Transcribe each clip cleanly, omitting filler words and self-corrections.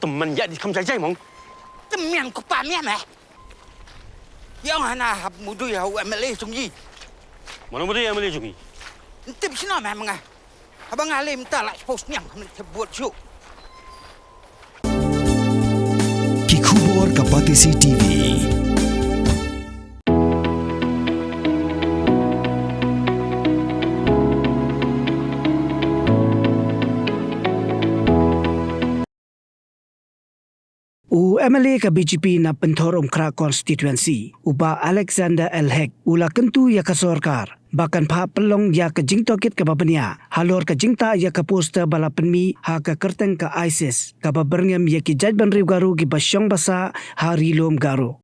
temen ya di kamsa jai mong. Temen ko pa miya meh. Yang hana hab mudu ya hu MLA sungji. Mana muda yang boleh jungi? Tip sino meh mga. Abang alim ta la post nyang buat show. Kikubor Kapatisi TV. MLA ka BJP na Penthor Umkra constituency uba Alexander Elhek ula kentu ya ka sorkar bahkan pa pelong ya ka jingtokit ka babania halor ka jingta ya ka poster bala penmi ha ka kerteng ka ISIS ka baberngam ya ki jaj banriu garu ki basyong basa hari lom garu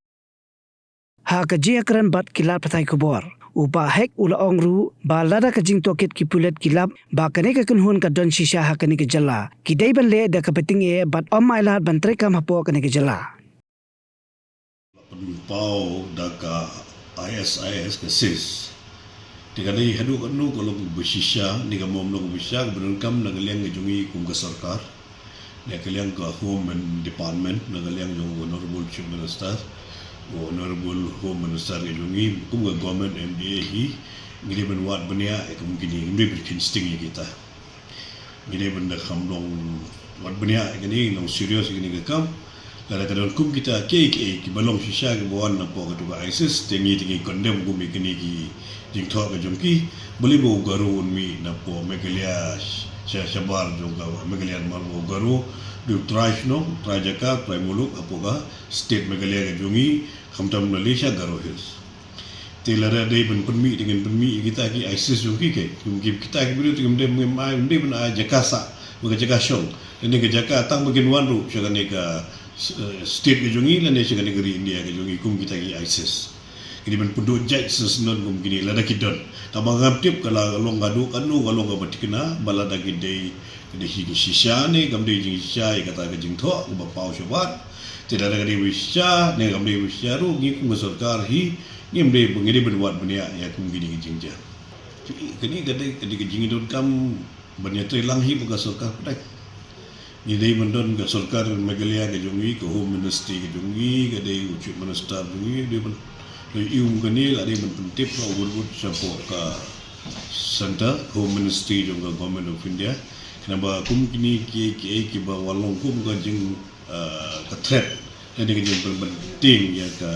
ha ka jia kran bat kilat patai kubor uba hek ula ongru ba lada ka jingtokit ki pulet kilap ba kane ka kunhun ka don shisha ha kane ka jala ki dai ban le da ka peting e bat omai lat ban trekam hapo kane ka jala pau daka ISIS ke SIS tiga ni hadu kanu kalau bersisya ni kamu melakukan bersisya berengkam dengan yang ngejungi kum ke sarkar ni kalian ke Home and Department dengan yang jung Honorable Chief Minister Honorable Home Minister ngejungi kum ke Government MDA hi ngiri benwat benia kum kini ngiri berkinsting kita ngiri benda kamdong wat benia kini nong serius kini ke kam kadang-kadang kum kita ki balong shisha ke bawan nampo ketua ISIS tinggi kondem kum kini ki jingthok ke jongki boleh bau garu mi nampo megalia syabar juga megalia mal bau garu du traishno trajaka praimuluk apoga state megalia ke jongi kamtam Malaysia garu hills telara dei ben penmi dengan penmi kita ki ISIS jongki ke kita ki beri tingam dem mai dem na jakasa bukan jakasong ini ke jaka tang bagian wanru syagane ka state ke jongi lane syagane negeri India ke jongi kum kita ki ISIS kini ben penduk jaj sesenon kum kini lada kidon tabang ngaptip kala long gadu kanu kalau ngabatikna balada gidei kini shisha ne gamde jing shisha kata ke jingtho ba pau syabat tidak ada kini wisya ne gamde wisya ru ngi kum sarkar hi ngimde bengiri benwat benia ya kum kini jingja kini gade ke jingidon kam banyatre lang hi buka sarkar dak Ini mendon ke sarkar Megalia ke jongi ke Home Ministry ke jongi ke dei Chief Minister jongi dia ium kenil ada mentip lah urut support ke Center Home Ministry juga Government of India kenapa kum kini ki walong kum ke jeng ke threat jadi ke jeng penting ya ke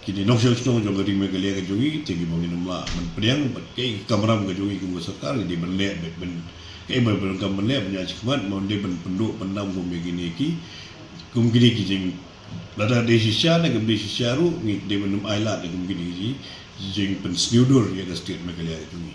kini national stone juga di Megalia ke jongi tinggi bangin umla menperiang ke kameram ke jongi kum ke sarkar di benlek ben berengkam menlek punya cikmat mau dia penduk pendam kum begini ki kum kini ki jeng lada desisya na gamde sisya ru ni de menum ailat de kum kini ki jeng pensniudur ya ke state Megalia ke jongi